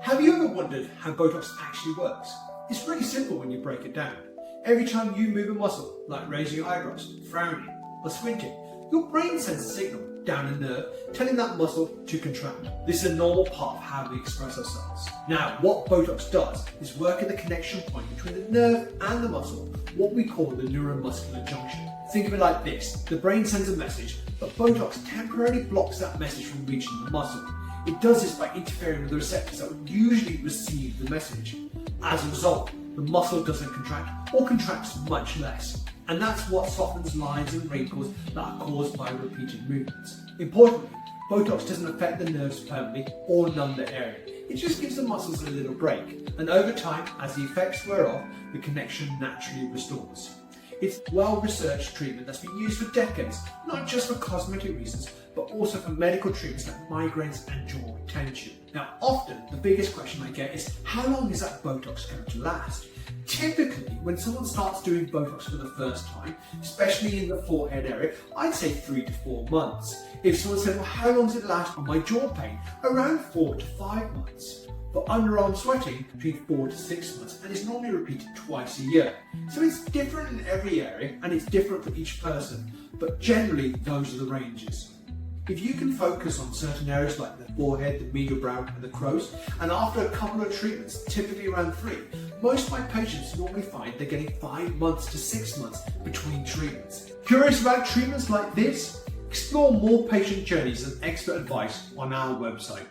Have you ever wondered how Botox actually works? It's really simple when you break it down. Every time you move a muscle, like raising your eyebrows, frowning, or squinting, your brain sends a signal down a nerve telling that muscle to contract. This is a normal part of how we express ourselves. Now, what Botox does is work at the connection point between the nerve and the muscle, what we call the neuromuscular junction. Think of it like this: the brain sends a message, but Botox temporarily blocks that message from reaching the muscle. It does this by interfering with the receptors that would usually receive the message. As a result, the muscle doesn't contract or contracts much less. And that's what softens lines and wrinkles that are caused by repeated movements. Importantly, Botox doesn't affect the nerves permanently or numb the area. It just gives the muscles a little break. And over time, as the effects wear off, the connection naturally restores. It's well-researched treatment that's been used for decades, not just for cosmetic reasons, but also for medical treatments like migraines and jaw tension. Now, often the biggest question I get is, how long is that Botox going to last? Typically, when someone starts doing Botox for the first time, especially in the forehead area, I'd say 3 to 4 months. If someone said, well, how long does it last on my jaw pain? Around 4 to 5 months. For underarm sweating, between 4 to 6 months, and it's normally repeated twice a year. So it's different in every area, and it's different for each person, but generally those are the ranges. If you can focus on certain areas like the forehead, the medial brow, and the crow's, and after a couple of treatments, typically around 3, most of my patients normally find they're getting 5 months to 6 months between treatments. Curious about treatments like this? Explore more patient journeys and expert advice on our website.